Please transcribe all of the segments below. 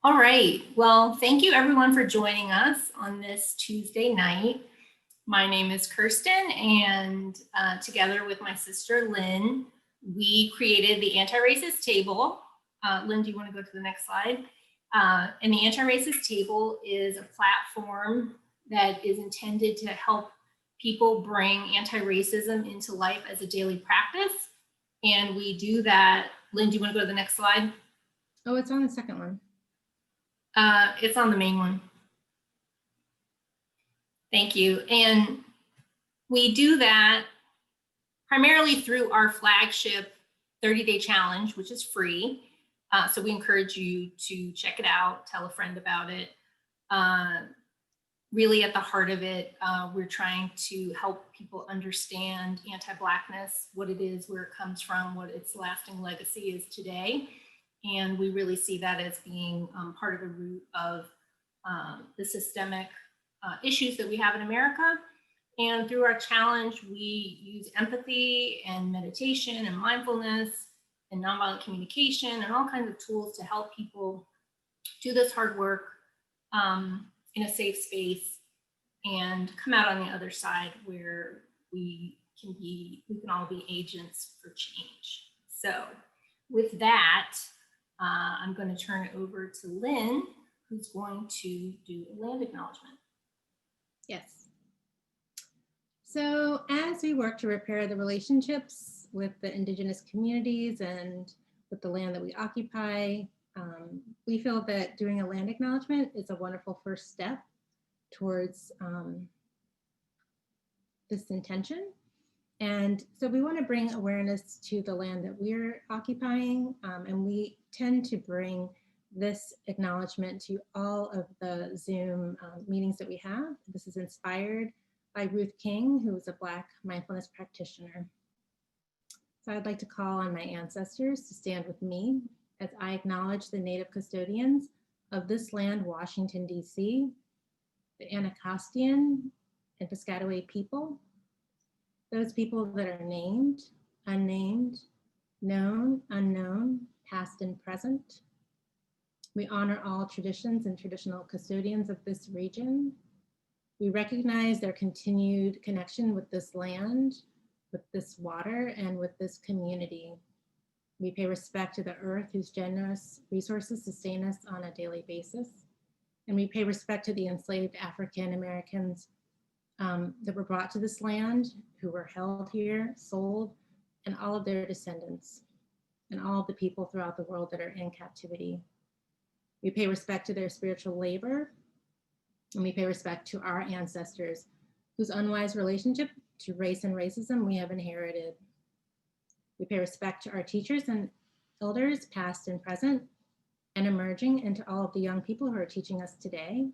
All right, well, thank you everyone for joining us on this Tuesday night. My name is Kirsten, and together with my sister Lynn, we created the Anti-Racist Table. Lynn, do you want to go to the next slide? And the Anti-Racist Table is a platform that is intended to help people bring anti-racism into life as a daily practice. And we do that. Lynn, do you want to go to the next slide? Oh, it's on the second one. It's on the main one. Thank you. And we do that primarily through our flagship 30-day challenge, which is free. So we encourage you to check it out, tell a friend about it. Really at the heart of it, we're trying to help people understand anti-Blackness, what it is, where it comes from, what its lasting legacy is today. And we really see that as being part of the root of the systemic issues that we have in America. And through our challenge, we use empathy and meditation and mindfulness and nonviolent communication and all kinds of tools to help people do this hard work in a safe space and come out on the other side where we can all be agents for change. So with that, I'm going to turn it over to Lynn, who's going to do a land acknowledgement. Yes. So as we work to repair the relationships with the Indigenous communities and with the land that we occupy, we feel that doing a land acknowledgement is a wonderful first step towards this intention. And so we want to bring awareness to the land that we're occupying, and we tend to bring this acknowledgement to all of the Zoom meetings that we have. This is inspired by Ruth King, who is a Black mindfulness practitioner. So I'd like to call on my ancestors to stand with me as I acknowledge the Native custodians of this land, Washington, D.C., the Anacostan and Piscataway people, those people that are named, unnamed, known, unknown, past and present. We honor all traditions and traditional custodians of this region. We recognize their continued connection with this land, with this water, and with this community. We pay respect to the earth whose generous resources sustain us on a daily basis. And we pay respect to the enslaved African Americans that were brought to this land, who were held here, sold, and all of their descendants, and all of the people throughout the world that are in captivity. We pay respect to their spiritual labor, and we pay respect to our ancestors whose unwise relationship to race and racism we have inherited. We pay respect to our teachers and elders, past and present, and emerging, and to all of the young people who are teaching us today.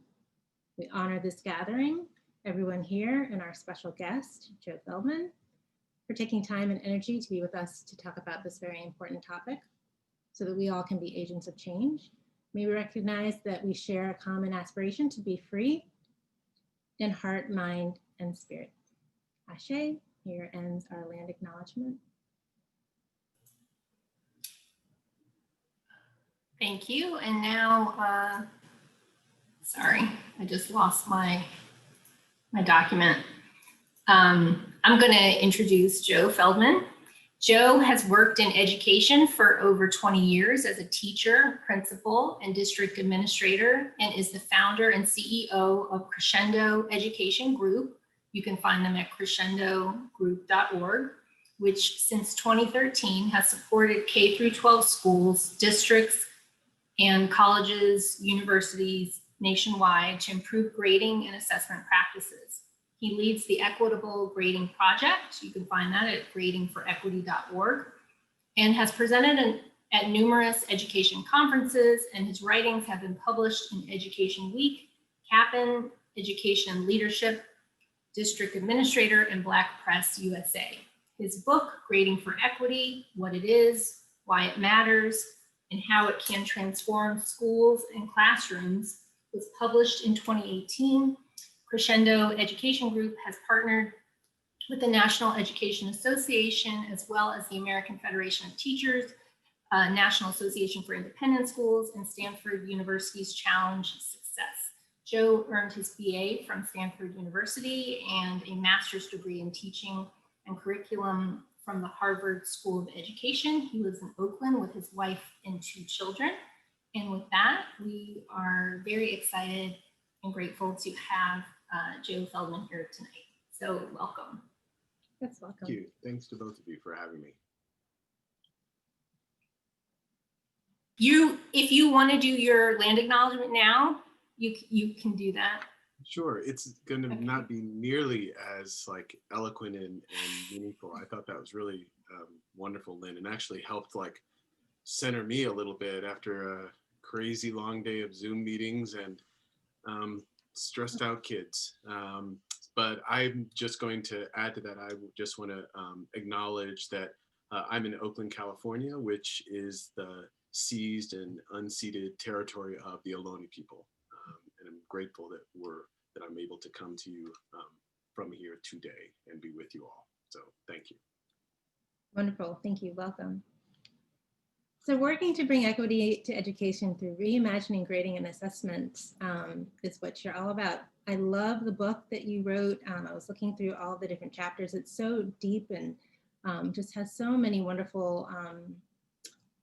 We honor this gathering, everyone here, and our special guest, Joe Feldman, for taking time and energy to be with us to talk about this very important topic so that we all can be agents of change. May we recognize that we share a common aspiration to be free in heart, mind, and spirit. Ashe, here ends our land acknowledgement. Thank you. And now, sorry, I just lost my document. I'm going to introduce Joe Feldman. Joe has worked in education for over 20 years as a teacher, principal, and district administrator, and is the founder and CEO of Crescendo Education Group. You can find them at crescendogroup.org, which since 2013 has supported K-12 schools, districts, and colleges, universities nationwide to improve grading and assessment practices. He leads the Equitable Grading Project. You can find that at gradingforequity.org, and has presented at numerous education conferences, and his writings have been published in Education Week, CAPN, Education Leadership, District Administrator, and Black Press USA. His book, Grading for Equity, What It Is, Why It Matters, and How It Can Transform Schools and Classrooms, was published in 2018. Crescendo Education Group has partnered with the National Education Association as well as the American Federation of Teachers National Association for Independent Schools, and Stanford University's Challenge Success. Joe earned his BA from Stanford University and a master's degree in teaching and curriculum from the Harvard School of Education. He lives in Oakland with his wife and 2 children. And with that, we are very excited and grateful to have Joe Feldman here tonight. So welcome. Yes, welcome. Thank you. Thanks to both of you for having me. If you want to do your land acknowledgement now, you can do that. Sure, it's going to not be nearly as like eloquent and meaningful. I thought that was really wonderful, Lynn, and actually helped like center me a little bit after a crazy long day of Zoom meetings and stressed out kids. But I'm just going to add to that. I just want to acknowledge that I'm in Oakland, California, which is the seized and unceded territory of the Ohlone people. And I'm grateful that I'm able to come to you from here today and be with you all. So thank you. Wonderful, thank you, welcome. So working to bring equity to education through reimagining grading and assessment is what you're all about. I love the book that you wrote. I was looking through all the different chapters. It's so deep and just has so many wonderful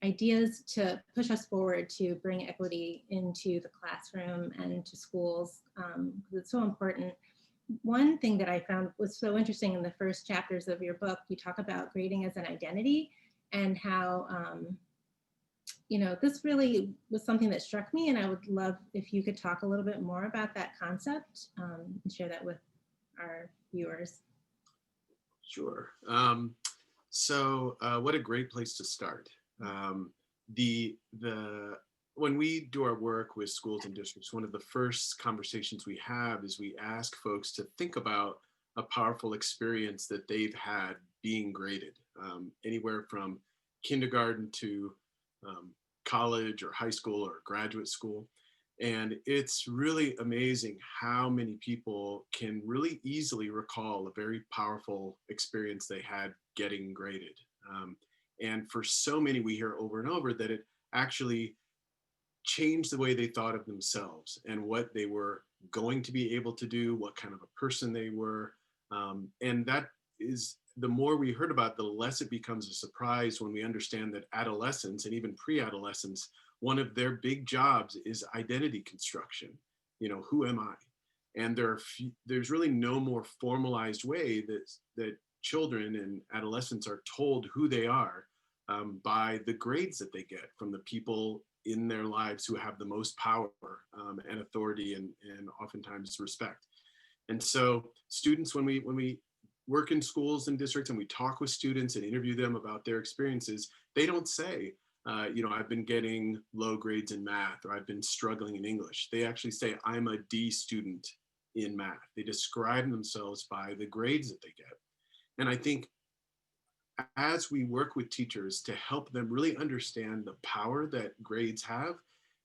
ideas to push us forward to bring equity into the classroom and to schools, because it's so important. One thing that I found was so interesting in the first chapters of your book, you talk about grading as an identity and how, you know, this really was something that struck me, and I would love if you could talk a little bit more about that concept and share that with our viewers. Sure. So what a great place to start. When we do our work with schools and districts, one of the first conversations we have is we ask folks to think about a powerful experience that they've had being graded, anywhere from kindergarten to college or high school or graduate school. And it's really amazing how many people can really easily recall a very powerful experience they had getting graded. And for so many, we hear over and over that it actually changed the way they thought of themselves and what they were going to be able to do, what kind of a person they were. And that is, the more we heard about, the less it becomes a surprise when we understand that adolescents and even pre-adolescents, one of their big jobs is identity construction. You know, who am I? And there's really no more formalized way that children and adolescents are told who they are by the grades that they get from the people in their lives who have the most power and authority and oftentimes respect. And so students, when we work in schools and districts and we talk with students and interview them about their experiences, they don't say, you know, I've been getting low grades in math or I've been struggling in English. They actually say, I'm a D student in math. They describe themselves by the grades that they get. And I think as we work with teachers to help them really understand the power that grades have,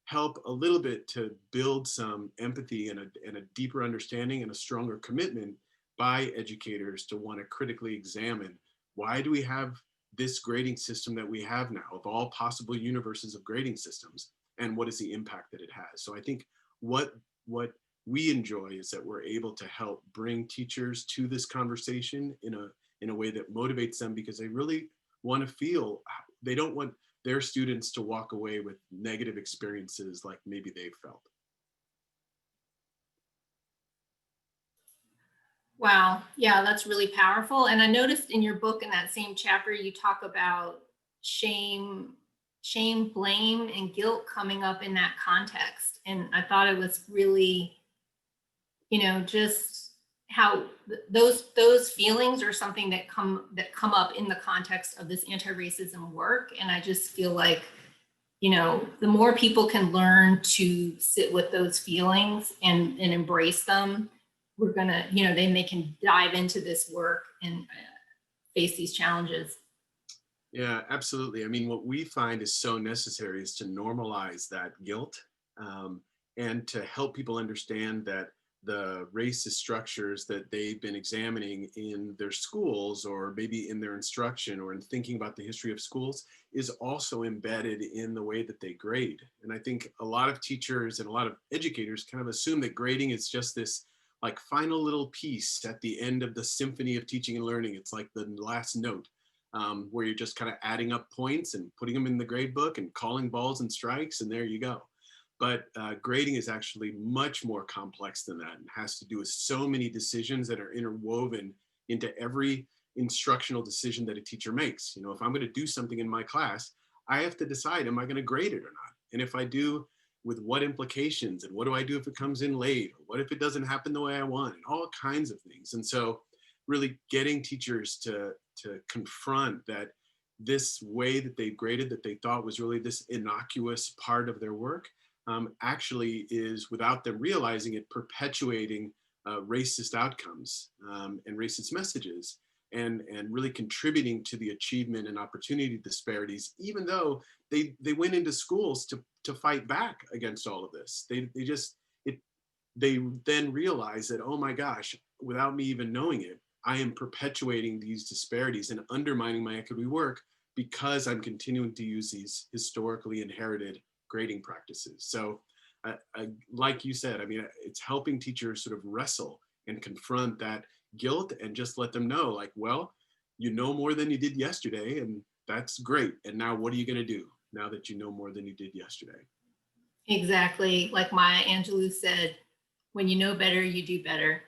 help a little bit to build some empathy and a deeper understanding and a stronger commitment by educators to want to critically examine, why do we have this grading system that we have now of all possible universes of grading systems, and what is the impact that it has? So I think what we enjoy is that we're able to help bring teachers to this conversation in a way that motivates them, because they really want to feel, they don't want their students to walk away with negative experiences like maybe they've felt. Wow, yeah, that's really powerful. And I noticed in your book in that same chapter, you talk about shame, blame, and guilt coming up in that context. And I thought it was really, you know, just how those feelings are something that come up in the context of this anti-racism work. And I just feel like, you know, the more people can learn to sit with those feelings and embrace them, we're gonna, you know, then they can dive into this work and face these challenges. Yeah, absolutely. I mean, what we find is so necessary is to normalize that guilt and to help people understand that the racist structures that they've been examining in their schools, or maybe in their instruction, or in thinking about the history of schools, is also embedded in the way that they grade. And I think a lot of teachers and a lot of educators kind of assume that grading is just this like final little piece at the end of the symphony of teaching and learning. It's like the last note, where you're just kind of adding up points and putting them in the grade book and calling balls and strikes, and there you go. But grading is actually much more complex than that, and has to do with so many decisions that are interwoven into every instructional decision that a teacher makes. You know, if I'm going to do something in my class, I have to decide, am I going to grade it or not? And if I do, with what implications? And what do I do if it comes in late? Or what if it doesn't happen the way I want? And all kinds of things. And so really getting teachers to confront that this way that they graded, that they thought was really this innocuous part of their work, actually is, without them realizing it, perpetuating racist outcomes and racist messages, and really contributing to the achievement and opportunity disparities, even though they went into schools to fight back against all of this. They then realize that, oh my gosh, without me even knowing it, I am perpetuating these disparities and undermining my equity work, because I'm continuing to use these historically inherited grading practices. So like you said, I mean, it's helping teachers sort of wrestle and confront that guilt, and just let them know, like, well, you know more than you did yesterday, and that's great. And now what are you going to do now that you know more than you did yesterday? Exactly. Like Maya Angelou said, when you know better, you do better.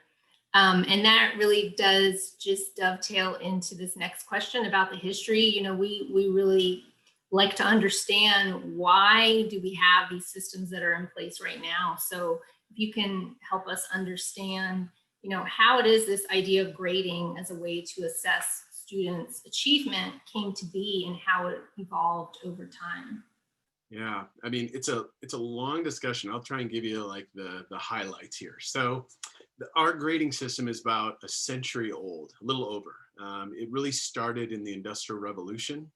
And that really does just dovetail into this next question about the history. You know, we really like to understand, why do we have these systems that are in place right now? So if you can help us understand, you know, how it is this idea of grading as a way to assess students' achievement came to be, and how it evolved over time. Yeah, I mean, it's a long discussion. I'll try and give you like the highlights here. So our grading system is about a century old, a little over. It really started in the Industrial Revolution,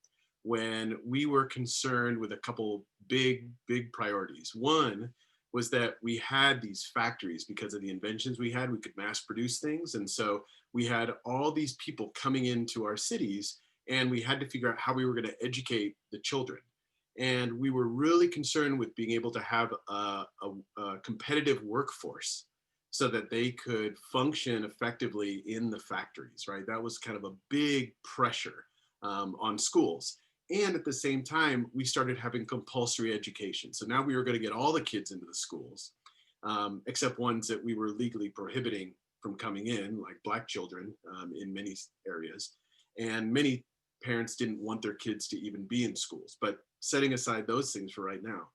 when we were concerned with a couple big priorities. One was that we had these factories. Because of the inventions we had, we could mass produce things. And so we had all these people coming into our cities, and we had to figure out how we were going to educate the children. And we were really concerned with being able to have a competitive workforce, so that they could function effectively in the factories, right? That was kind of a big pressure on schools. And at the same time, we started having compulsory education. So now we were going to get all the kids into the schools, except ones that we were legally prohibiting from coming in, like Black children in many areas. And many parents didn't want their kids to even be in schools, but setting aside those things for right now.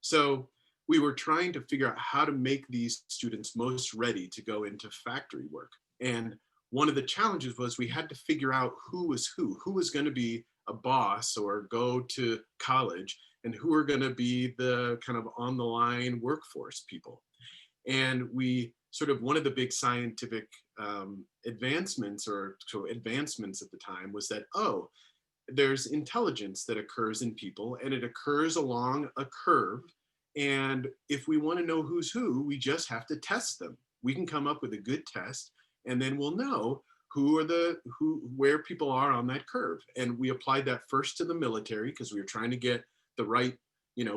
So we were trying to figure out how to make these students most ready to go into factory work. And one of the challenges was, we had to figure out who was going to be a boss or go to college, and who are going to be the kind of on the line workforce people. And we sort of, one of the big scientific advancements at the time was that, oh, there's intelligence that occurs in people, and it occurs along a curve. And if we want to know who's who, we just have to test them. We can come up with a good test, and then we'll know where people are on that curve. And we applied that first to the military, because we were trying to get the right,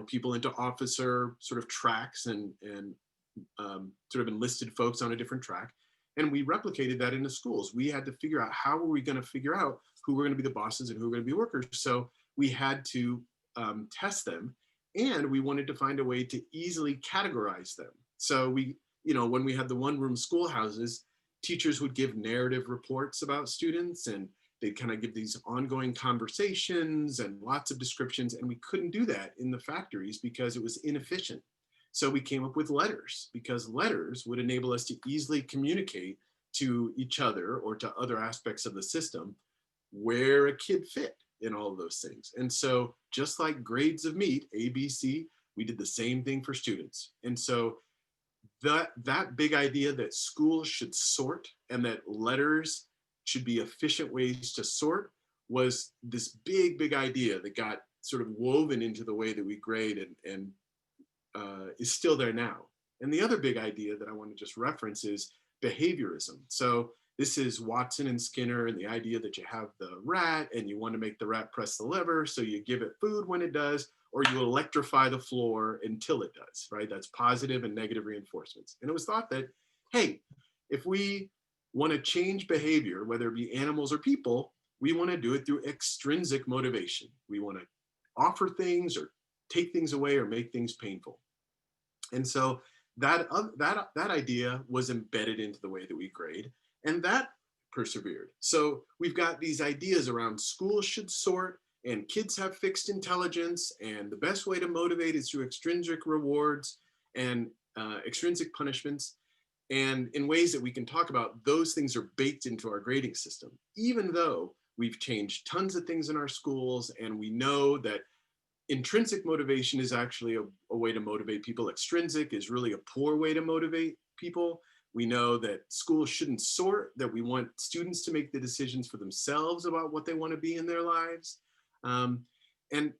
people into officer sort of tracks, and sort of enlisted folks on a different track. And we replicated that into schools. We had to figure out, how were we going to figure out who were going to be the bosses and who were going to be workers. So we had to test them, and we wanted to find a way to easily categorize them. So we, when we had the one-room schoolhouses, teachers would give narrative reports about students, and they'd kind of give these ongoing conversations and lots of descriptions. And we couldn't do that in the factories because it was inefficient. So we came up with letters, because letters would enable us to easily communicate to each other or to other aspects of the system where a kid fit in all of those things. And so just like grades of meat, A, B, C, we did the same thing for students. And so that big idea that schools should sort, and that letters should be efficient ways to sort, was this big idea that got sort of woven into the way that we grade, and is still there now. And the other big idea that I want to just reference is behaviorism. So this is Watson and Skinner and the idea that you have the rat and you want to make the rat press the lever. So you give it food when it does, or you electrify the floor until it does, right? That's positive and negative reinforcements. And it was thought that, hey, if we want to change behavior, whether it be animals or people, we want to do it through extrinsic motivation. We want to offer things or take things away or make things painful. And so that idea was embedded into the way that we grade, and that persevered. So we've got these ideas around schools should sort and kids have fixed intelligence, and the best way to motivate is through extrinsic rewards and extrinsic punishments. And in ways that we can talk about, those things are baked into our grading system, even though we've changed tons of things in our schools, and we know that intrinsic motivation is actually a way to motivate people. Extrinsic is really a poor way to motivate people. We know that schools shouldn't sort, that we want students to make the decisions for themselves about what they want to be in their lives. And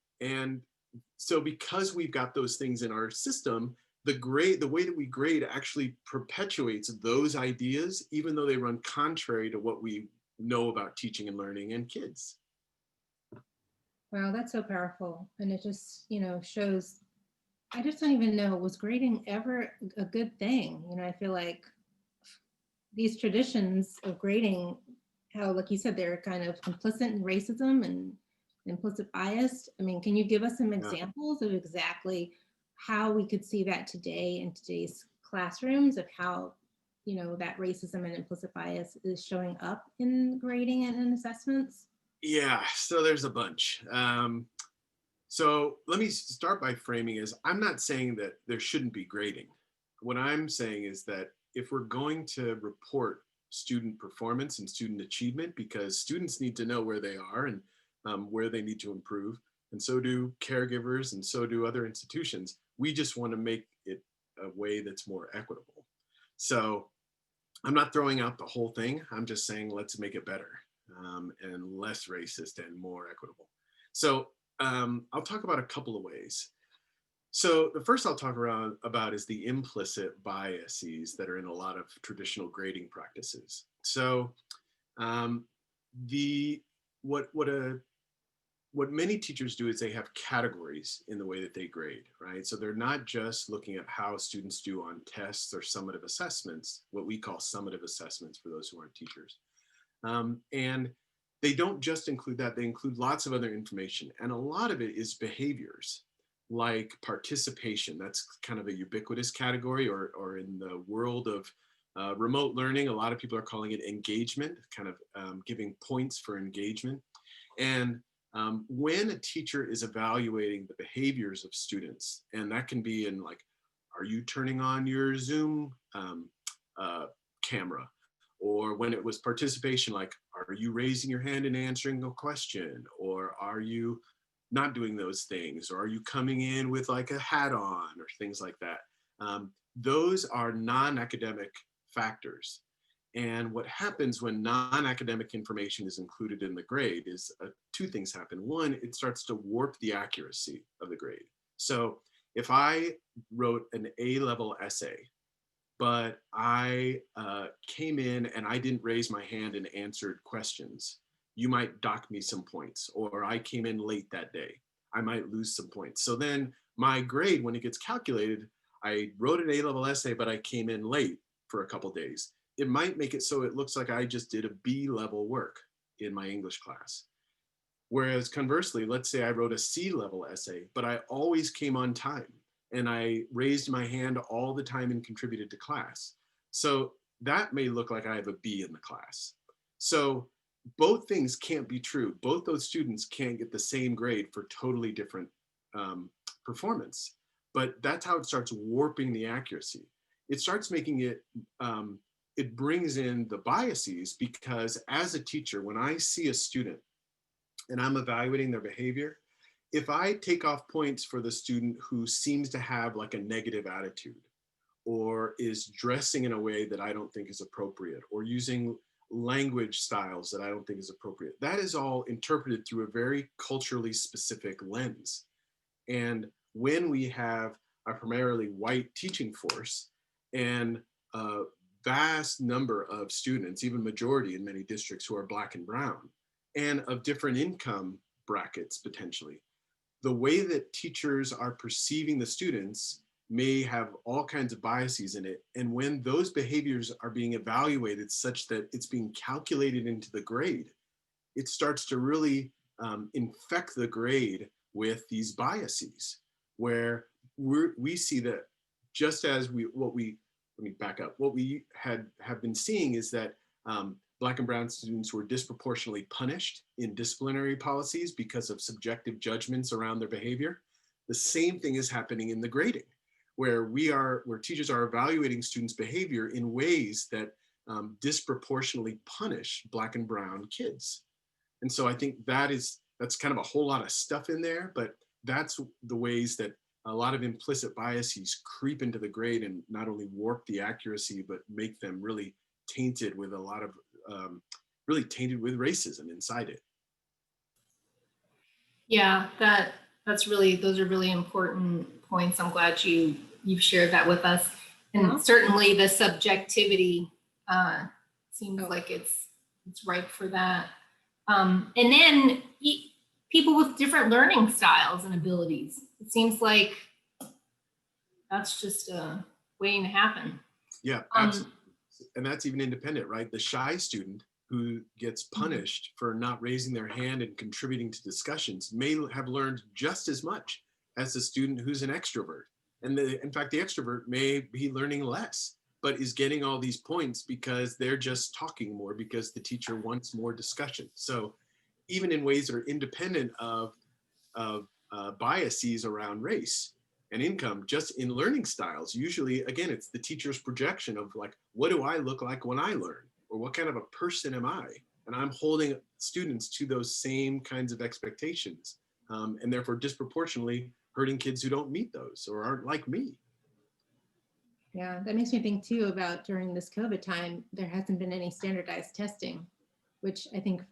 so because we've got those things in our system, the way that we grade actually perpetuates those ideas, even though they run contrary to what we know about teaching and learning and kids. Wow, that's so powerful. And it just, shows, I just don't even know, was grading ever a good thing? I feel like these traditions of grading, how, like you said, they're kind of complicit in racism and implicit bias. I mean, can you give us some examples of exactly how we could see that today in today's classrooms, of how, that racism and implicit bias is showing up in grading and in assessments? Yeah, so there's a bunch. So let me start by framing as, I'm not saying that there shouldn't be grading. What I'm saying is that if we're going to report student performance and student achievement, because students need to know where they are and where they need to improve, and so do caregivers and so do other institutions, we just want to make it a way that's more equitable. So I'm not throwing out the whole thing. I'm just saying, let's make it better and less racist and more equitable. So I'll talk about a couple of ways. So the first I'll talk about is the implicit biases that are in a lot of traditional grading practices. So what many teachers do is they have categories in the way that they grade, right? So they're not just looking at how students do on tests or summative assessments, what we call summative assessments for those who aren't teachers. And they don't just include that, they include lots of other information. And a lot of it is behaviors like participation. That's kind of a ubiquitous category, or in the world of remote learning, a lot of people are calling it engagement, kind of giving points for engagement. And when a teacher is evaluating the behaviors of students, and that can be in like, are you turning on your Zoom camera? Or when it was participation, like, are you raising your hand and answering a question? Or are you not doing those things? Or are you coming in with like a hat on or things like that? Those are non-academic factors. And what happens when non-academic information is included in the grade is two things happen. One, it starts to warp the accuracy of the grade. So if I wrote an A-level essay, but I came in and I didn't raise my hand and answered questions, you might dock me some points. Or I came in late that day, I might lose some points. So then my grade, when it gets calculated, I wrote an A-level essay, but I came in late for a couple days. It might make it so it looks like I just did a B-level work in my English class. Whereas conversely, let's say I wrote a C-level essay, but I always came on time and I raised my hand all the time and contributed to class. So that may look like I have a B in the class. So both things can't be true. Both those students can't get the same grade for totally different performance. But that's how it starts warping the accuracy. It starts making it, it brings in the biases, because as a teacher, when I see a student and I'm evaluating their behavior, if I take off points for the student who seems to have like a negative attitude, or is dressing in a way that I don't think is appropriate, or using language styles that I don't think is appropriate, that is all interpreted through a very culturally specific lens. And when we have a primarily white teaching force, and a vast number of students, even majority in many districts, who are Black and brown, and of different income brackets potentially. The way that teachers are perceiving the students may have all kinds of biases in it. And when those behaviors are being evaluated such that it's being calculated into the grade, it starts to really infect the grade with these biases, where we see that just as let me back up, what we have been seeing is that Black and brown students were disproportionately punished in disciplinary policies because of subjective judgments around their behavior. The same thing is happening in the grading, where teachers are evaluating students' behavior in ways that disproportionately punish Black and brown kids. And so I think that's kind of a whole lot of stuff in there, but that's the ways that a lot of implicit biases creep into the grade and not only warp the accuracy, but make them really tainted with a lot of, really tainted with racism inside it. Yeah, those are really important points. I'm glad you've shared that with us. And certainly the subjectivity seems like it's ripe for that. And then people with different learning styles and abilities. It seems like that's just waiting to happen. Yeah, absolutely. And that's even independent, right? The shy student who gets punished for not raising their hand and contributing to discussions may have learned just as much as the student who's an extrovert. And in fact, the extrovert may be learning less, but is getting all these points because they're just talking more because the teacher wants more discussion. So even in ways that are independent of biases around race and income, just in learning styles, usually, again, it's the teacher's projection of like, what do I look like when I learn? Or what kind of a person am I? And I'm holding students to those same kinds of expectations, and therefore disproportionately hurting kids who don't meet those or aren't like me. Yeah, that makes me think too about during this COVID time, there hasn't been any standardized testing, which I think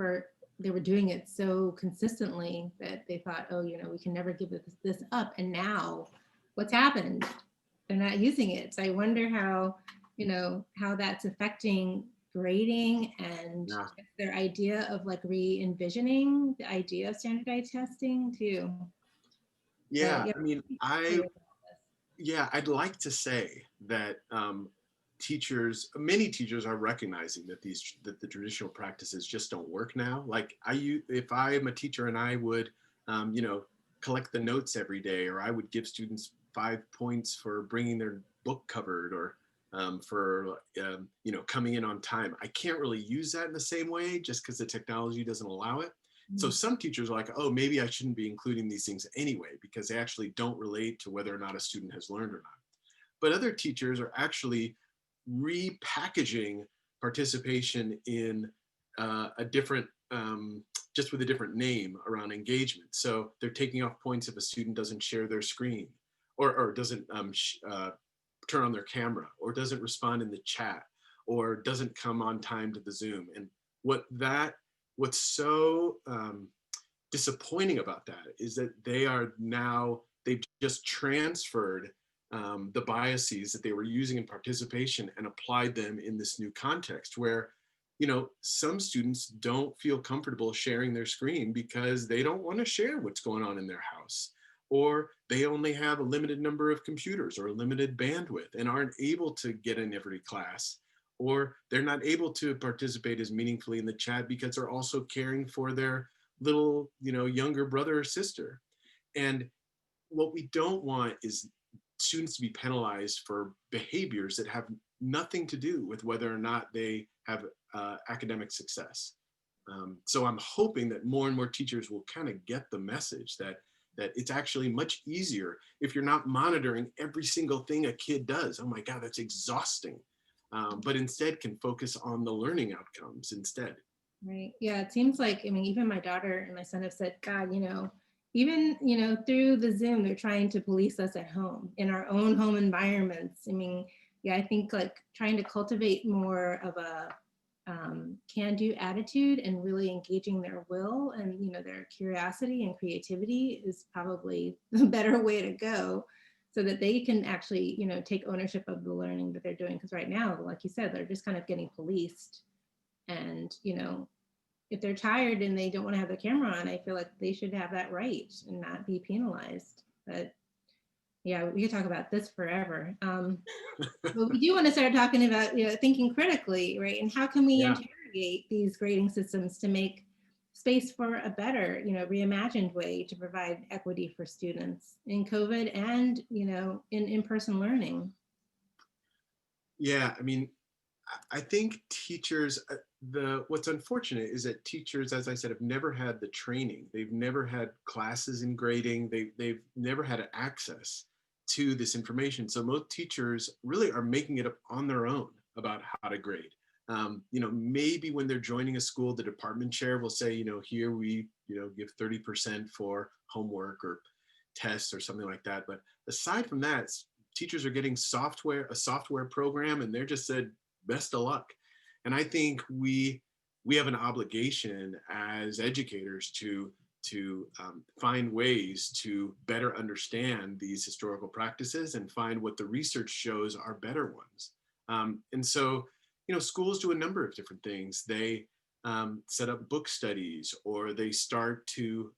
they were doing it so consistently that they thought, oh, we can never give this up. And now what's happened? They're not using it. So I wonder how that's affecting grading and their idea of like re-envisioning the idea of standardized testing too. Yeah, I mean, I'd like to say that many teachers are recognizing that the traditional practices just don't work now. Like if I am a teacher and I would, collect the notes every day, or I would give students 5 points for bringing their book covered, or for coming in on time. I can't really use that in the same way just because the technology doesn't allow it. So some teachers are like, oh, maybe I shouldn't be including these things anyway, because they actually don't relate to whether or not a student has learned or not. But other teachers are actually repackaging participation in a different, just with a different name around engagement. So they're taking off points if a student doesn't share their screen, or doesn't turn on their camera, or doesn't respond in the chat, or doesn't come on time to the Zoom. And what's so disappointing about that is that they've just transferred the biases that they were using in participation and applied them in this new context where, some students don't feel comfortable sharing their screen because they don't want to share what's going on in their house, or they only have a limited number of computers or a limited bandwidth and aren't able to get in every class, or they're not able to participate as meaningfully in the chat because they're also caring for their little, younger brother or sister. And what we don't want is students to be penalized for behaviors that have nothing to do with whether or not they have academic success. So I'm hoping that more and more teachers will kind of get the message that it's actually much easier if you're not monitoring every single thing a kid does. Oh my God, that's exhausting. But instead can focus on the learning outcomes instead. Right. Yeah, it seems like, even my daughter and my son have said, God, even, through the Zoom, they're trying to police us at home, in our own home environments. I think like trying to cultivate more of a can-do attitude and really engaging their will and, their curiosity and creativity is probably the better way to go. so that they can actually, take ownership of the learning that they're doing. Because right now, like you said, they're just kind of getting policed. And, if they're tired and they don't want to have the camera on, I feel like they should have that right and not be penalized. But yeah, we could talk about this forever. But we do want to start talking about, thinking critically, right? And how can we Yeah. interrogate these grading systems to make space for a better, reimagined way to provide equity for students in COVID and, in in-person learning? Yeah, I mean, I think teachers, what's unfortunate is that teachers, as I said, have never had the training. They've never had classes in grading. They've never had access to this information. So most teachers really are making it up on their own about how to grade. Maybe when they're joining a school, the department chair will say, here we, give 30% for homework or tests or something like that. But aside from that, teachers are getting a software program, and they're just said, best of luck. And I think we have an obligation as educators to find ways to better understand these historical practices and find what the research shows are better ones. And so, schools do a number of different things. They set up book studies, or they start to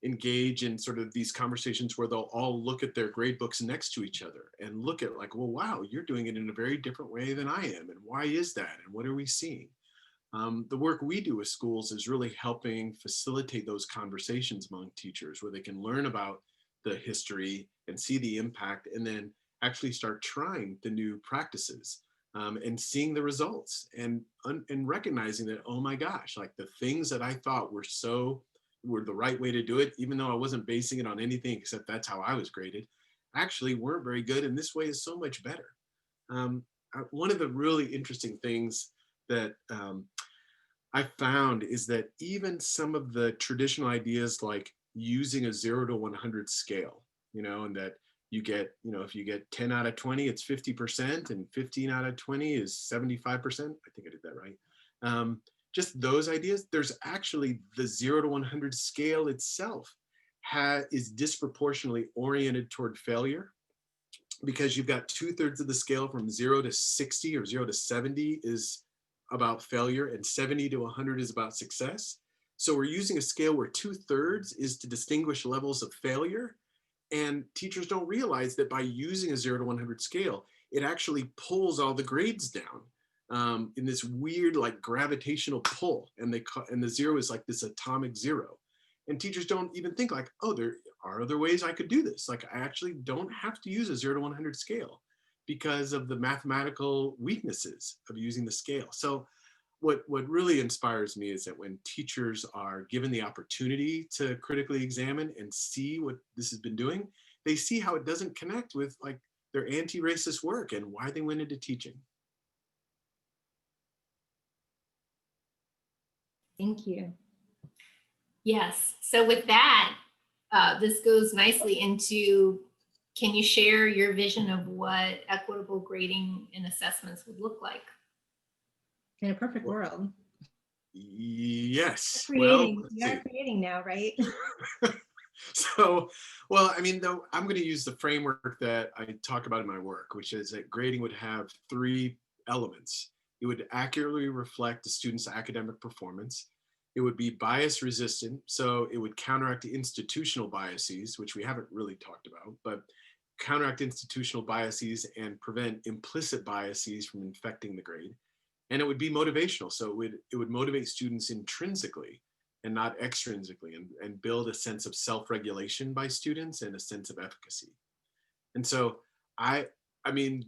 engage in sort of these conversations where they'll all look at their grade books next to each other and look at like, well, wow, you're doing it in a very different way than I am. And why is that? And what are we seeing? The work we do with schools is really helping facilitate those conversations among teachers where they can learn about the history and see the impact, and then actually start trying the new practices and seeing the results and recognizing that, oh my gosh, like the things that I thought were the right way to do it, even though I wasn't basing it on anything except that's how I was graded, actually weren't very good. And this way is so much better. One of the really interesting things that I found is that even some of the traditional ideas like using a 0 to 100 scale, and that you get, if you get 10 out of 20, it's 50%, and 15 out of 20 is 75%. I think I did that right. Just those ideas, there's actually the 0 to 100 scale itself is disproportionately oriented toward failure, because you've got 2/3 of the scale from 0 to 60 or 0 to 70 is about failure, and 70 to 100 is about success. So we're using a scale where 2/3 is to distinguish levels of failure. And teachers don't realize that by using a 0 to 100 scale, it actually pulls all the grades down in this weird like gravitational pull. And the 0 is like this atomic 0. And teachers don't even think like, oh, there are other ways I could do this. Like I actually don't have to use a 0 to 100 scale because of the mathematical weaknesses of using the scale. So what really inspires me is that when teachers are given the opportunity to critically examine and see what this has been doing, they see how it doesn't connect with like their anti-racist work and why they went into teaching. Thank you. Yes. So with that, this goes nicely into, can you share your vision of what equitable grading and assessments would look like? In a perfect world. Yes. You are creating now, right? So, well, I mean, though, I'm going to use the framework that I talk about in my work, which is that grading would have 3 elements. It would accurately reflect the student's academic performance. It would be bias resistant, so it would counteract institutional biases, which we haven't really talked about, but counteract institutional biases and prevent implicit biases from infecting the grade. And it would be motivational, so it would motivate students intrinsically and not extrinsically, and build a sense of self-regulation by students and a sense of efficacy. And so I mean,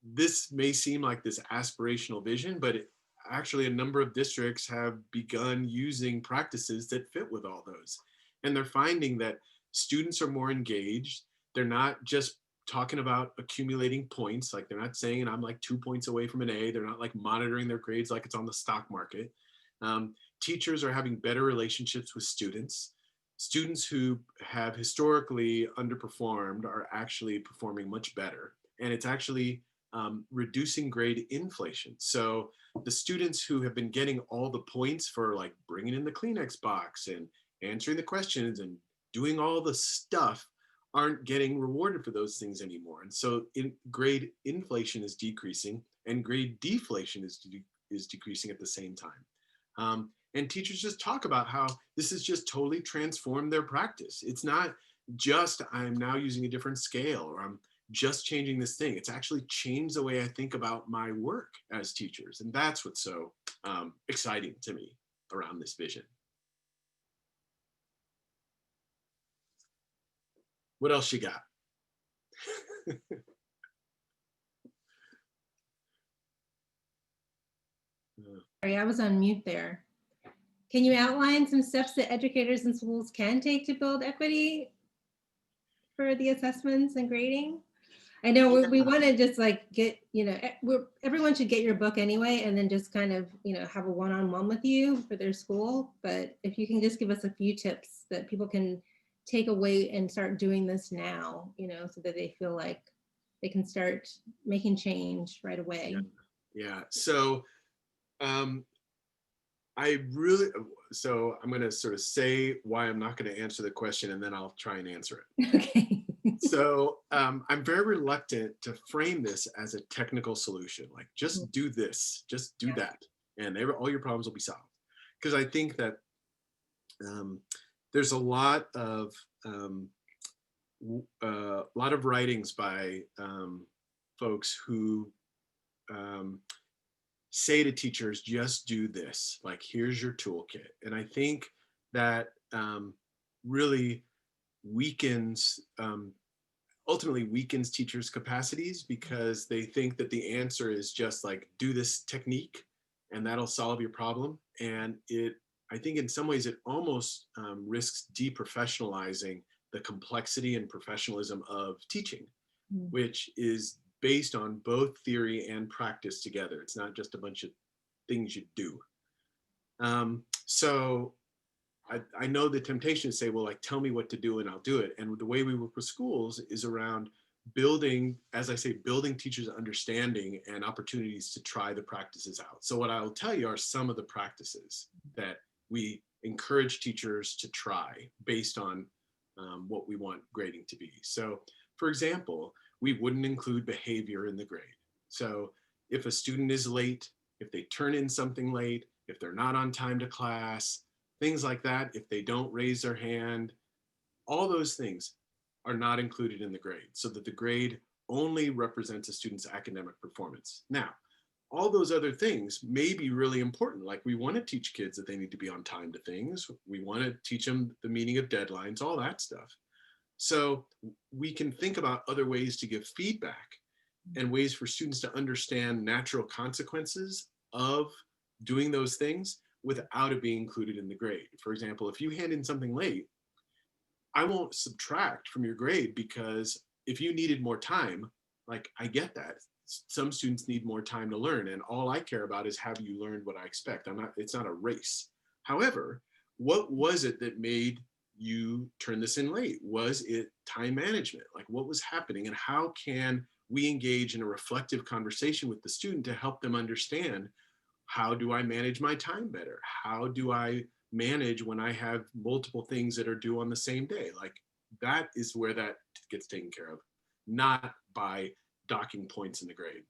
this may seem like this aspirational vision, but actually a number of districts have begun using practices that fit with all those. And they're finding that students are more engaged. They're not just talking about accumulating points. Like they're not saying, I'm like 2 points away from an A. They're not like monitoring their grades like it's on the stock market. Teachers are having better relationships with students. Students who have historically underperformed are actually performing much better. And it's actually reducing grade inflation. So the students who have been getting all the points for like bringing in the Kleenex box and answering the questions and doing all the stuff aren't getting rewarded for those things anymore. And so grade inflation is decreasing and grade deflation is decreasing at the same time. And teachers just talk about how this has just totally transformed their practice. It's not just I'm now using a different scale or I'm just changing this thing. It's actually changed the way I think about my work as teachers. And that's what's so exciting to me around this vision. What else you got? Sorry, I was on mute there. Can you outline some steps that educators and schools can take to build equity for the assessments and grading? I know we want to just like get, everyone should get your book anyway, and then just kind of, have a one-on-one with you for their school. But if you can just give us a few tips that people can take away and start doing this now, so that they feel like they can start making change right away. Yeah. So I'm going to sort of say why I'm not going to answer the question, and then I'll try and answer it. Okay. So I'm very reluctant to frame this as a technical solution, like just do this, just do that, and all your problems will be solved. Because I think that there's a lot of writings by folks who say to teachers, just do this, like here's your toolkit. And I think that really ultimately weakens teachers' capacities, because they think that the answer is just like do this technique and that'll solve your problem. And I think in some ways it almost risks deprofessionalizing the complexity and professionalism of teaching, which is based on both theory and practice together. It's not just a bunch of things you do. So I know the temptation to say, well, like, tell me what to do and I'll do it. And the way we work with schools is around building, as I say, building teachers' understanding and opportunities to try the practices out. So what I'll tell you are some of the practices that we encourage teachers to try based on what we want grading to be. So for example, we wouldn't include behavior in the grade. So if a student is late, if they turn in something late, if they're not on time to class, things like that, if they don't raise their hand, all those things are not included in the grade, so that the grade only represents a student's academic performance. Now, all those other things may be really important. Like we want to teach kids that they need to be on time to things. We want to teach them the meaning of deadlines, all that stuff. So we can think about other ways to give feedback and ways for students to understand natural consequences of doing those things without it being included in the grade. For example, if you hand in something late, I won't subtract from your grade, because if you needed more time, like I get that. Some students need more time to learn, and all I care about is have you learned what I expect. It's not a race. However, what was it that made you turn this in late? Was it time management? Like what was happening, and how can we engage in a reflective conversation with the student to help them understand, how do I manage my time better? How do I manage when I have multiple things that are due on the same day? Like that is where that gets taken care of, not by docking points in the grade.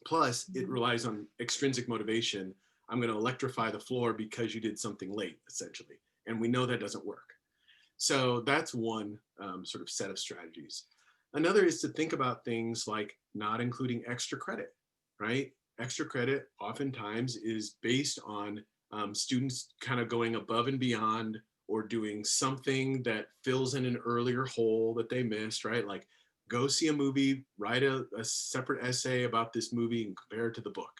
Plus, it relies on extrinsic motivation. I'm going to electrify the floor because you did something late, essentially. And we know that doesn't work. So that's one sort of set of strategies. Another is to think about things like not including extra credit, right? Extra credit oftentimes is based on students kind of going above and beyond or doing something that fills in an earlier hole that they missed, right? Like go see a movie, write a separate essay about this movie and compare it to the book,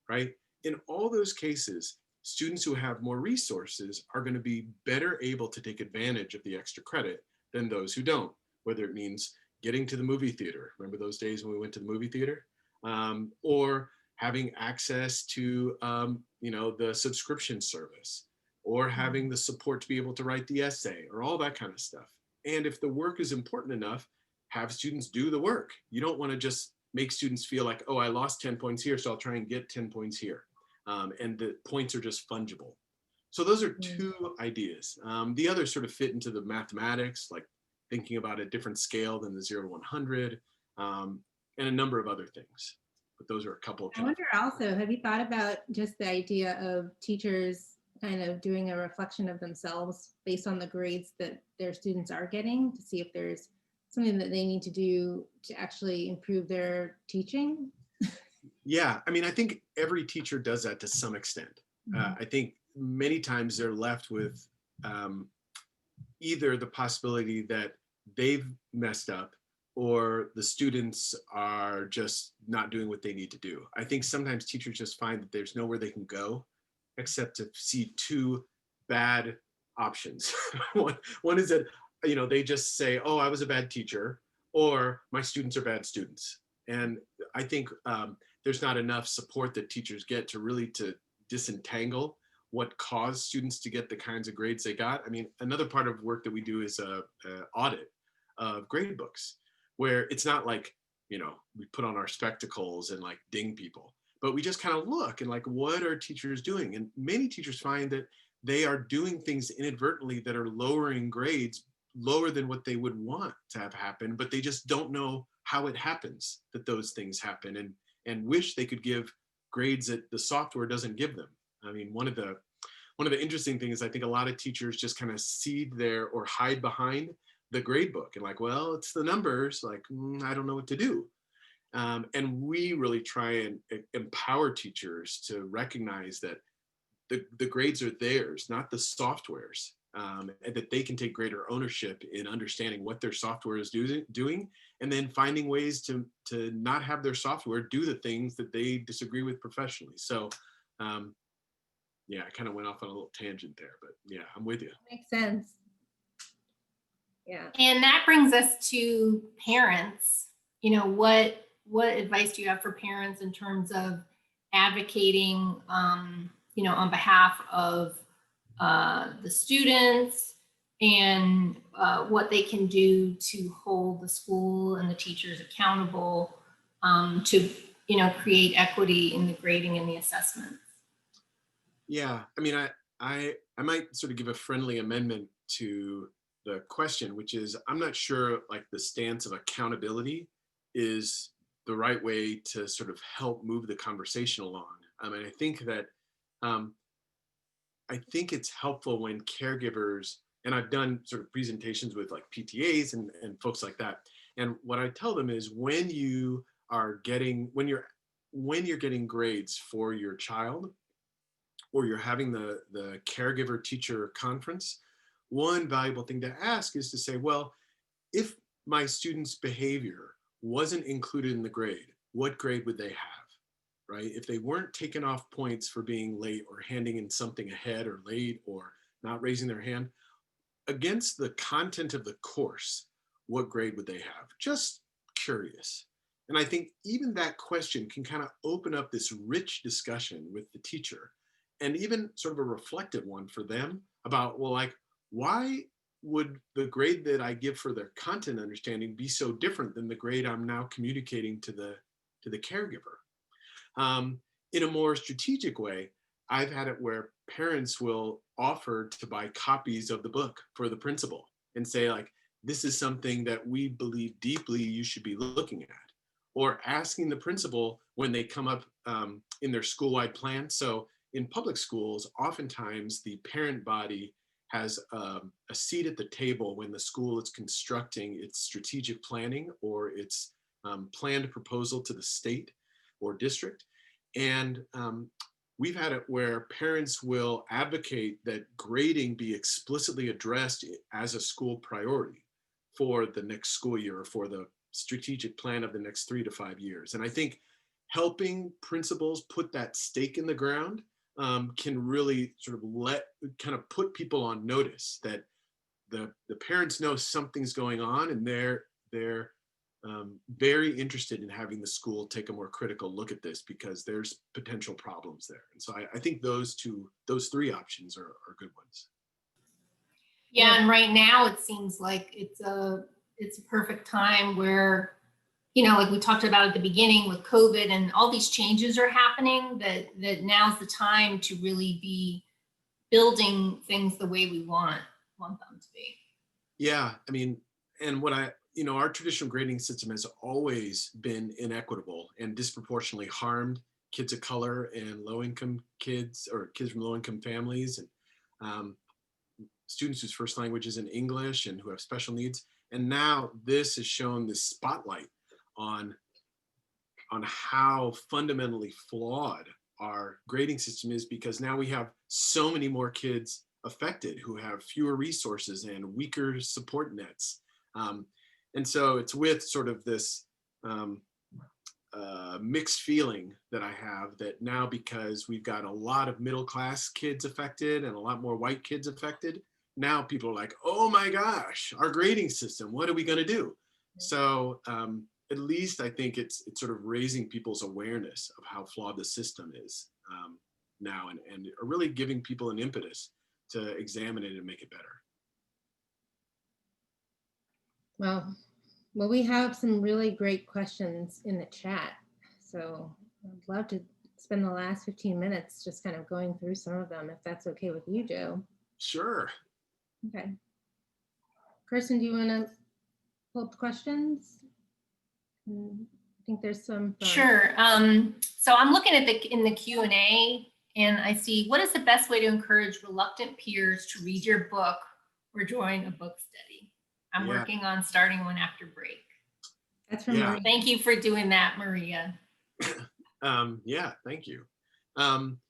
right? In all those cases, students who have more resources are going to be better able to take advantage of the extra credit than those who don't, whether it means getting to the movie theater. Remember those days when we went to the movie theater? Or having access to the subscription service, or having the support to be able to write the essay, or all that kind of stuff. And if the work is important enough, have students do the work. You don't want to just make students feel like, oh, I lost 10 points here, so I'll try and get 10 points here. And the points are just fungible. So those are two ideas. The others sort of fit into the mathematics, like thinking about a different scale than the 0 to 100, and a number of other things. But those are a couple of. I wonder also, have you thought about just the idea of teachers kind of doing a reflection of themselves based on the grades that their students are getting, to see if there's something that they need to do to actually improve their teaching? Yeah, I mean, I think every teacher does that to some extent. I think many times they're left with either the possibility that they've messed up or the students are just not doing what they need to do. I think sometimes teachers just find that there's nowhere they can go except to see two bad options. One is that, you know, they just say, oh, I was a bad teacher, or my students are bad students. And I think there's not enough support that teachers get to really to disentangle what caused students to get the kinds of grades they got. I mean, another part of work that we do is a audit of grade books, where it's not like, you know, we put on our spectacles and like ding people, but we just kind of look and like, what are teachers doing? And many teachers find that they are doing things inadvertently that are lowering grades lower than what they would want to have happen, but they just don't know how it happens that those things happen, and wish they could give grades that the software doesn't give them. I mean, one of the interesting things, I think a lot of teachers just kind of seed there or hide behind the grade book and like, well, it's the numbers, like, I don't know what to do. And we really try and empower teachers to recognize that the grades are theirs, not the software's, and that they can take greater ownership in understanding what their software is doing, and then finding ways to not have their software do the things that they disagree with professionally. So yeah, I kind of went off on a little tangent there, but yeah, I'm with you. Makes sense. Yeah. And that brings us to parents. You know, what advice do you have for parents in terms of advocating, you know, on behalf of the students, and what they can do to hold the school and the teachers accountable to, you know, create equity in the grading and the assessments? Yeah, I mean, I might sort of give a friendly amendment to the question, which is, I'm not sure like the stance of accountability is the right way to sort of help move the conversation along. I mean, I think that I think it's helpful when caregivers, and I've done sort of presentations with like PTAs and folks like that. And what I tell them is, when you're getting grades for your child, or you're having the caregiver teacher conference, one valuable thing to ask is to say, well, if my student's behavior wasn't included in the grade, what grade would they have, right? If they weren't taken off points for being late or handing in something ahead or late or not raising their hand, against the content of the course, what grade would they have? Just curious. And I think even that question can kind of open up this rich discussion with the teacher, and even sort of a reflective one for them about, well, like, why would the grade that I give for their content understanding be so different than the grade I'm now communicating to the caregiver? In a more strategic way, I've had it where parents will offer to buy copies of the book for the principal and say, like, this is something that we believe deeply you should be looking at. Or asking the principal when they come up in their school-wide plan. So in public schools, oftentimes the parent body has a seat at the table when the school is constructing its strategic planning or its planned proposal to the state or district. And we've had it where parents will advocate that grading be explicitly addressed as a school priority for the next school year or for the strategic plan of the next 3 to 5 years. And I think helping principals put that stake in the ground can really sort of put people on notice that the parents know something's going on, and they're very interested in having the school take a more critical look at this because there's potential problems there. And so I think those three options are good ones. Yeah, and right now it seems like it's a perfect time where, you know, like we talked about at the beginning with COVID and all these changes are happening, that now's the time to really be building things the way we want them to be. Yeah, I mean, and our traditional grading system has always been inequitable and disproportionately harmed kids of color and low-income kids, or kids from low-income families, and students whose first language isn't English and who have special needs. And now this has shown this spotlight on how fundamentally flawed our grading system is, because now we have so many more kids affected who have fewer resources and weaker support nets. And so it's with sort of this mixed feeling that I have, that now, because we've got a lot of middle class kids affected and a lot more white kids affected, now people are like, oh my gosh, our grading system, what are we going to do? So at least I think it's sort of raising people's awareness of how flawed the system is now, and really giving people an impetus to examine it and make it better. Well, we have some really great questions in the chat. So I'd love to spend the last 15 minutes just kind of going through some of them, if that's okay with you, Joe. Sure. Okay. Kirsten, do you want to pull up the questions? I think there's some. Sure. So I'm looking at in the Q&A, and I see, what is the best way to encourage reluctant peers to read your book or join a book study? I'm working on starting one after break. That's from Maria. Thank you for doing that, Maria. Yeah, thank you.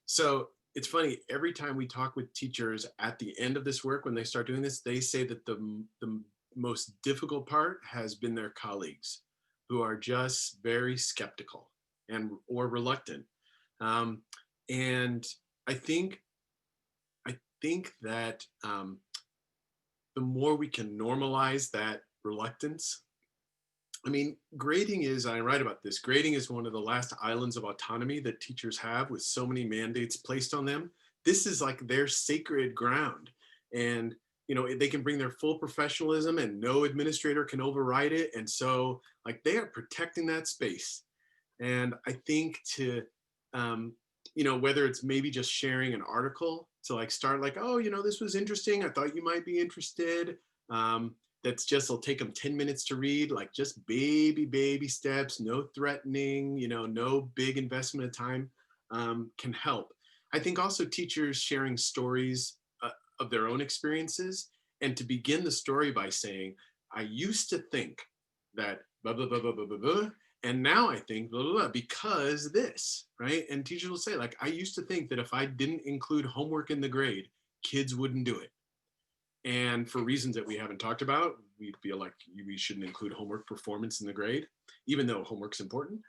So it's funny, every time we talk with teachers at the end of this work, when they start doing this, they say that the most difficult part has been their colleagues, who are just very skeptical or reluctant. And I think that the more we can normalize that reluctance. I mean, grading is, I write about this, grading is one of the last islands of autonomy that teachers have, with so many mandates placed on them. This is like their sacred ground. And, they can bring their full professionalism and no administrator can override it. And so like they are protecting that space. And I think to, whether it's maybe just sharing an article to like start like, oh, this was interesting, I thought you might be interested. That's just, it'll take them 10 minutes to read, like just baby steps, no threatening, no big investment of time, can help. I think also teachers sharing stories of their own experiences, and to begin the story by saying, I used to think that blah, blah, blah, blah, blah, blah, blah, and now I think blah, blah, blah, because this, right? And teachers will say, like, I used to think that if I didn't include homework in the grade, kids wouldn't do it. And for reasons that we haven't talked about, we feel like we shouldn't include homework performance in the grade, even though homework's important.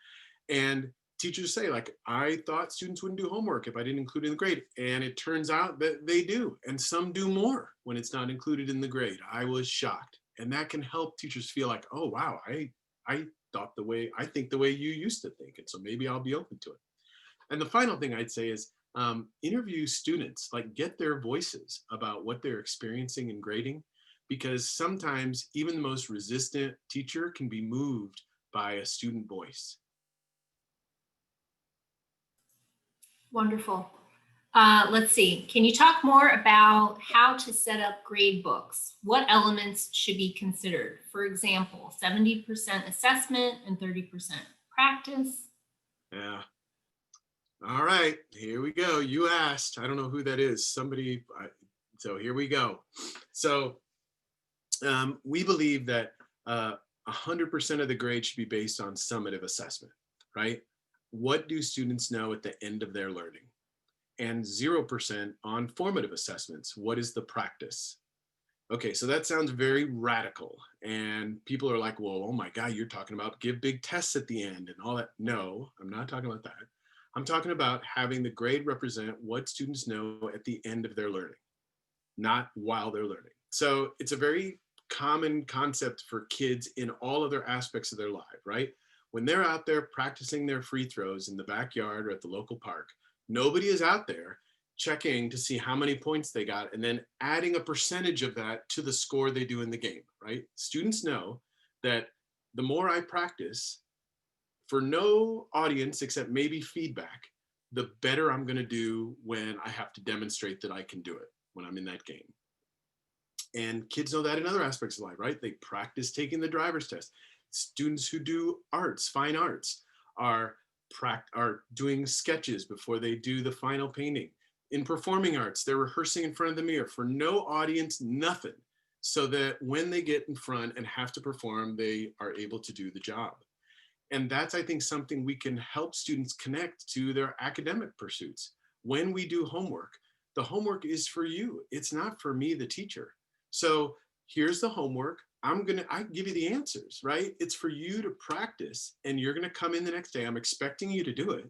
And teachers say, like, I thought students wouldn't do homework if I didn't include it in the grade. And it turns out that they do. And some do more when it's not included in the grade. I was shocked. And that can help teachers feel like, oh, wow, I think the way you used to think. And so maybe I'll be open to it. And the final thing I'd say is, interview students, like get their voices about what they're experiencing in grading, because sometimes even the most resistant teacher can be moved by a student voice. Wonderful. Let's see. Can you talk more about how to set up grade books? What elements should be considered? For example, 70% assessment and 30% practice. Yeah. All right, here we go. You asked, I don't know who that is. Somebody, so here we go. So we believe that 100% of the grade should be based on summative assessment, right? What do students know at the end of their learning? And 0% on formative assessments. What is the practice? Okay, so that sounds very radical. And people are like, well, oh my God, you're talking about give big tests at the end and all that. No, I'm not talking about that. I'm talking about having the grade represent what students know at the end of their learning, not while they're learning. So it's a very common concept for kids in all other aspects of their life, right? When they're out there practicing their free throws in the backyard or at the local park, nobody is out there checking to see how many points they got and then adding a percentage of that to the score they do in the game, right? Students know that the more I practice, for no audience except maybe feedback, the better I'm going to do when I have to demonstrate that I can do it when I'm in that game. And kids know that in other aspects of life, right? They practice taking the driver's test. Students who do arts, fine arts, are doing sketches before they do the final painting. In performing arts, they're rehearsing in front of the mirror for no audience, nothing, so that when they get in front and have to perform, they are able to do the job. And that's, I think, something we can help students connect to their academic pursuits. When we do homework, the homework is for you. It's not for me, the teacher. So here's the homework. I give you the answers, right? It's for you to practice, and you're gonna come in the next day. I'm expecting you to do it.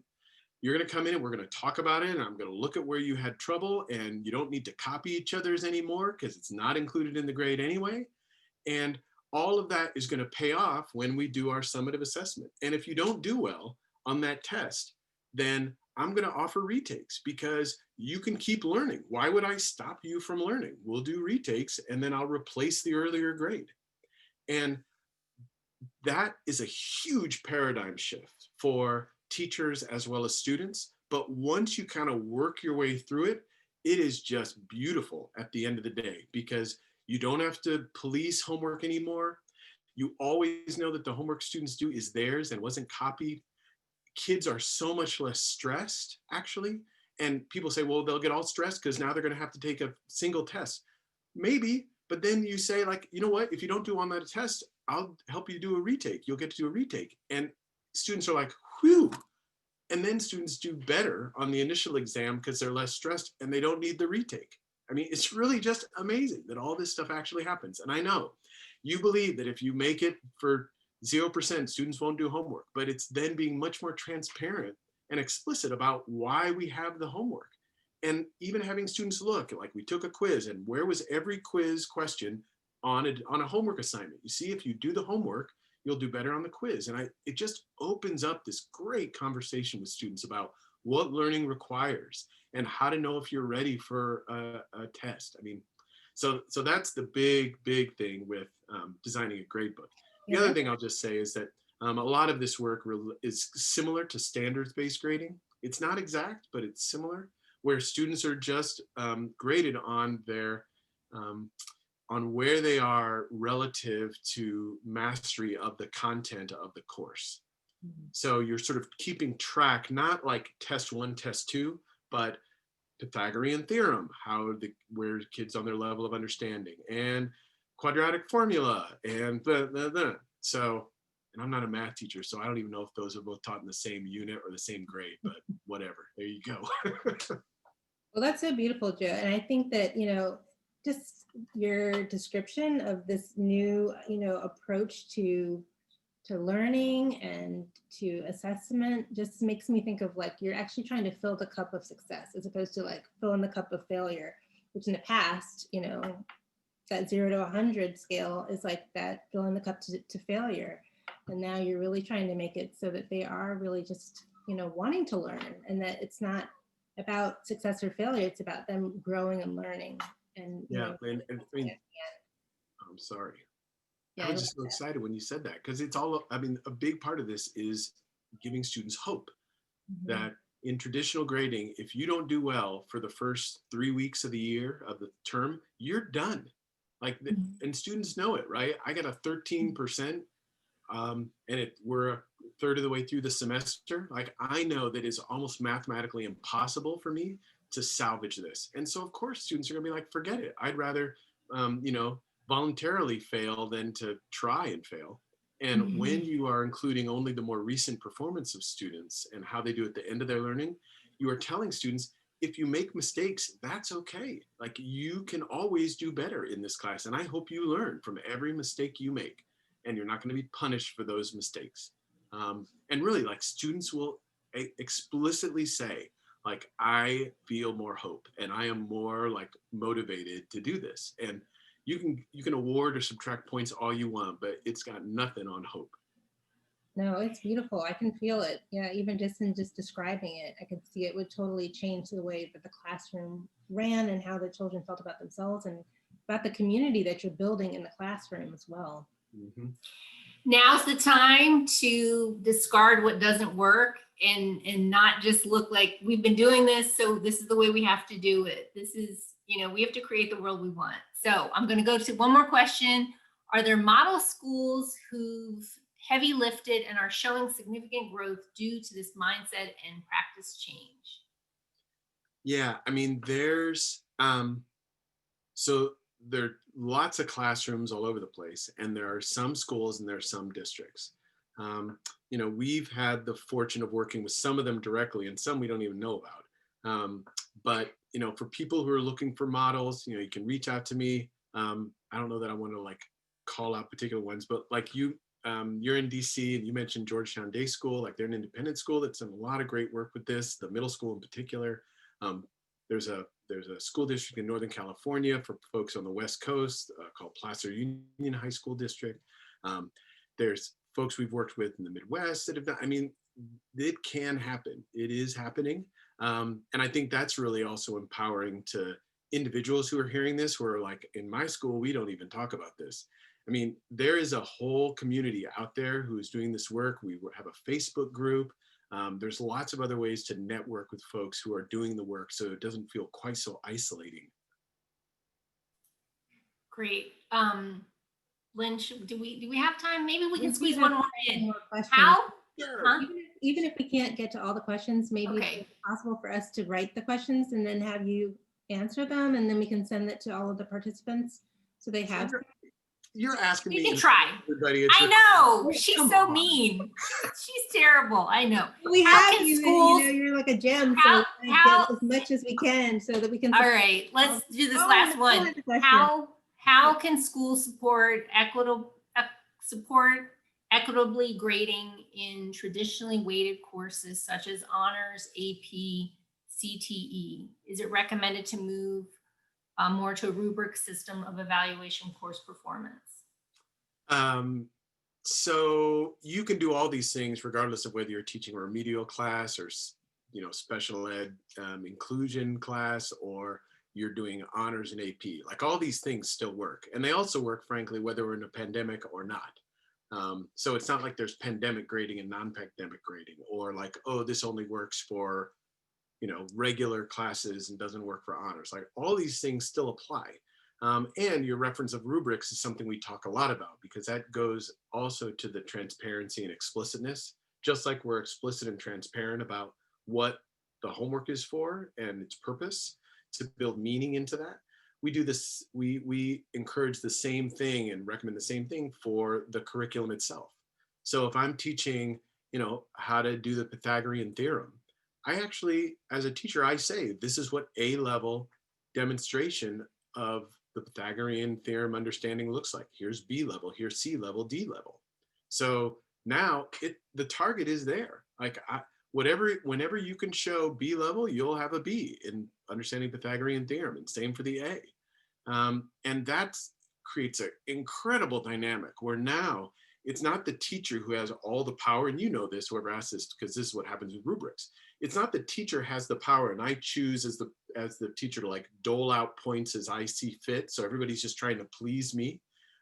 You're gonna come in and we're gonna talk about it, and I'm gonna look at where you had trouble, and you don't need to copy each other's anymore because it's not included in the grade anyway. And all of that is gonna pay off when we do our summative assessment. And if you don't do well on that test, then I'm gonna offer retakes because you can keep learning. Why would I stop you from learning? We'll do retakes, and then I'll replace the earlier grade. And that is a huge paradigm shift for teachers as well as students. But once you kind of work your way through it, it is just beautiful at the end of the day, because you don't have to police homework anymore. You always know that the homework students do is theirs and wasn't copied. Kids are so much less stressed, actually. And people say, well, they'll get all stressed because now they're going to have to take a single test. Maybe, but then you say, like, you know what, if you don't do on that test, I'll help you do a retake. You'll get to do a retake. And students are like, whew. And then students do better on the initial exam because they're less stressed and they don't need the retake. I mean, it's really just amazing that all this stuff actually happens. And I know you believe that if you make it for 0%, students won't do homework, but it's then being much more transparent and explicit about why we have the homework. And even having students look, like we took a quiz, and where was every quiz question on a homework assignment? You see, if you do the homework, you'll do better on the quiz. And it just opens up this great conversation with students about what learning requires and how to know if you're ready for a test. I mean, so that's the big thing with designing a grade book. The other thing I'll just say is that a lot of this work is similar to standards-based grading. It's not exact, but it's similar, where students are just graded on their on where they are relative to mastery of the content of the course. Mm-hmm. So you're sort of keeping track, not like test 1, test 2, but Pythagorean theorem, where kids on their level of understanding, and quadratic formula, and so. And I'm not a math teacher, so I don't even know if those are both taught in the same unit or the same grade, but whatever, there you go. Well, that's so beautiful, Joe. And I think that, just your description of this new, approach to learning and to assessment just makes me think of, like, you're actually trying to fill the cup of success as opposed to like filling the cup of failure, which in the past, that 0 to 100 scale is like that filling the cup to failure. And now you're really trying to make it so that they are really just, wanting to learn, and that it's not about success or failure. It's about them growing and learning. And and I mean, I'm sorry. Yeah, I was just so excited when you said that, because it's all, I mean, a big part of this is giving students hope. Mm-hmm. That in traditional grading, if you don't do well for the first 3 weeks of the year, of the term, you're done. Like, and students know it, right? I got a 13%. And we're a third of the way through the semester. Like, I know that it's almost mathematically impossible for me to salvage this. And so of course students are gonna be like, forget it. I'd rather, voluntarily fail than to try and fail. And when you are including only the more recent performance of students and how they do at the end of their learning, you are telling students, if you make mistakes, that's okay. Like, you can always do better in this class. And I hope you learn from every mistake you make, and you're not going to be punished for those mistakes. And really, like, students will explicitly say, like, I feel more hope and I am more like motivated to do this. And you can award or subtract points all you want, but it's got nothing on hope. No, it's beautiful. I can feel it. Yeah, even just in describing it, I could see it would totally change the way that the classroom ran and how the children felt about themselves and about the community that you're building in the classroom as well. Mm-hmm. Now's the time to discard what doesn't work and not just look like we've been doing this, so this is the way we have to do it. This is, we have to create the world we want. So I'm going to go to one more question. Are there model schools who've heavy lifted and are showing significant growth due to this mindset and practice change? Yeah, I mean, so there are lots of classrooms all over the place, and there are some schools and there are some districts. We've had the fortune of working with some of them directly and some we don't even know about. But for people who are looking for models, you can reach out to me. I don't know that I want to like call out particular ones, but like you're in DC and you mentioned Georgetown Day School, like they're an independent school that's done a lot of great work with this, the middle school in particular. There's a school district in Northern California for folks on the West Coast called Placer Union High School District. There's folks we've worked with in the Midwest that have done, I mean, it can happen. It is happening. And I think that's really also empowering to individuals who are hearing this, who are like, in my school, we don't even talk about this. I mean, there is a whole community out there who is doing this work. We have a Facebook group. There's lots of other ways to network with folks who are doing the work so it doesn't feel quite so isolating. Great. Lynch, do we have time? Maybe we can We squeeze have one more in. more questions. How? Sure. Huh? Even if we can't get to all the questions, maybe Okay. it's possible for us to write the questions and then have you answer them, and then we can send it to all of the participants so they have. You're asking We me. can try. Everybody, I know. Yeah, She's come so on. mean. She's terrible. I know. We How have can you, schools- you're like a gem, how- so we how- get as much as we can so that we can. All right, let's do this Oh, last I one. had a question. How can schools support equitably grading in traditionally weighted courses such as honors, AP, CTE? Is it recommended to move more to a rubric system of evaluation course performance? So you can do all these things regardless of whether you're teaching a remedial class or special ed inclusion class, or you're doing honors and AP. Like all these things still work, and they also work, frankly, whether we're in a pandemic or not. So it's not like there's pandemic grading and non-pandemic grading, or like, oh, this only works for regular classes and doesn't work for honors. Like all these things still apply. And your reference of rubrics is something we talk a lot about, because that goes also to the transparency and explicitness. Just like we're explicit and transparent about what the homework is for and its purpose, to build meaning into that, we do this, we encourage the same thing and recommend the same thing for the curriculum itself. So if I'm teaching, how to do the Pythagorean theorem, I actually, as a teacher, I say, this is what A-level demonstration of the Pythagorean theorem understanding looks like. Here's B level, here's C level, D level. So now the target is there. Like whenever you can show B level, you'll have a B in understanding Pythagorean theorem, and same for the A. And that creates an incredible dynamic where now it's not the teacher who has all the power, and this, whoever asked this, because this is what happens with rubrics. It's not the teacher has the power and I choose as the teacher to like dole out points as I see fit, so everybody's just trying to please me.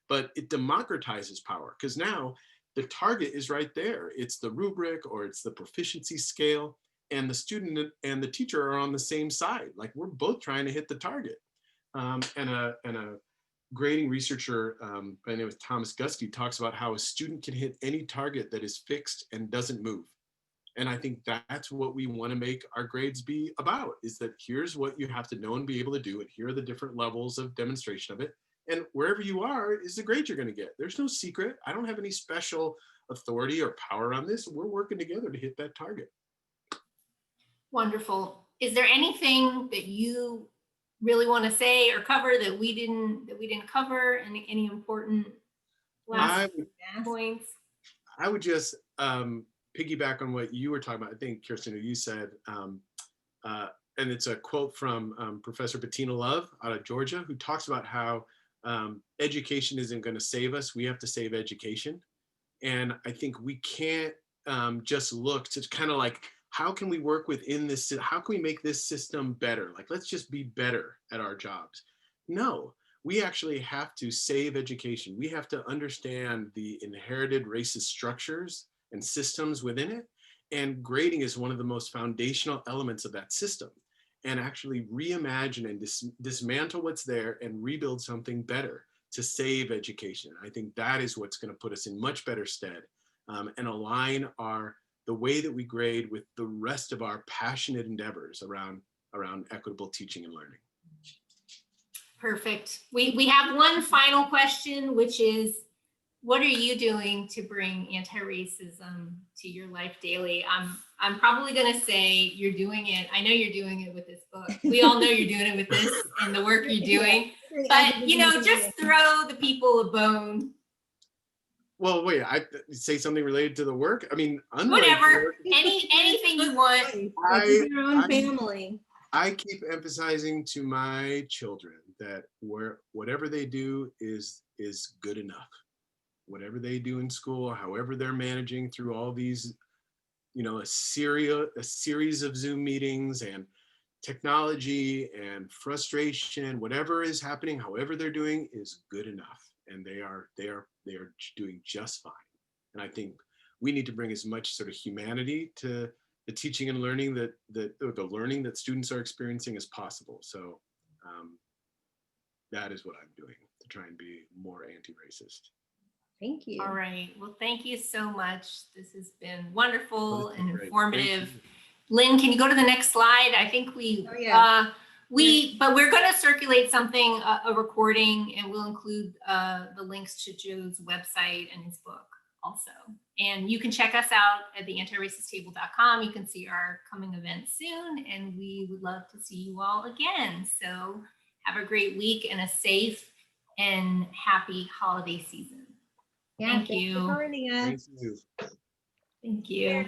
But it democratizes power, because now the target is right there. It's the rubric or it's the proficiency scale, and the student and the teacher are on the same side. Like we're both trying to hit the target. And a grading researcher by the name of Thomas Guskey talks about how a student can hit any target that is fixed and doesn't move. And I think that's what we want to make our grades be about, is that here's what you have to know and be able to do, and here are the different levels of demonstration of it. And wherever you are is the grade you're going to get. There's no secret. I don't have any special authority or power on this. We're working together to hit that target. Wonderful. Is there anything that you really want to say or cover that we didn't cover? Any important last points? I would just piggyback on what you were talking about. I think, Kirsten, you said, and it's a quote from Professor Bettina Love out of Georgia, who talks about how education isn't going to save us. We have to save education. And I think we can't just look to kind of like, how can we work within this? How can we make this system better? Like, let's just be better at our jobs. No, we actually have to save education. We have to understand the inherited racist structures and systems within it. And grading is one of the most foundational elements of that system. and actually reimagine and dismantle what's there and rebuild something better to save education. I think that is what's going to put us in much better stead, and align the way that we grade with the rest of our passionate endeavors around equitable teaching and learning. Perfect. We have one final question, which is, what are you doing to bring anti-racism to your life daily? I'm probably going to say you're doing it. I know you're doing it with this book. We all know you're doing it with this and the work you're doing. But, you know, just throw the people a bone. Well, wait, I say something related to the work? I mean, whatever, anything you want. Your own family. I keep emphasizing to my children that whatever they do is good enough. Whatever they do in school, however they're managing through all these, you know, a series of Zoom meetings and technology and frustration, whatever is happening, however they're doing is good enough. And they are doing just fine. And I think we need to bring as much sort of humanity to the teaching and learning or the learning that students are experiencing as possible. So that is what I'm doing to try and be more anti-racist. Thank you. All right. Well, thank you so much. This has been wonderful and informative. Lynn, can you go to the next slide? I think but we're going to circulate something, a recording, and we'll include the links to Joe's website and his book also. And you can check us out at the antiracist.table.com. You can see our coming events soon, and we would love to see you all again. So have a great week and a safe and happy holiday season. Yeah, Thank you. For joining us. Thank you. Thank you.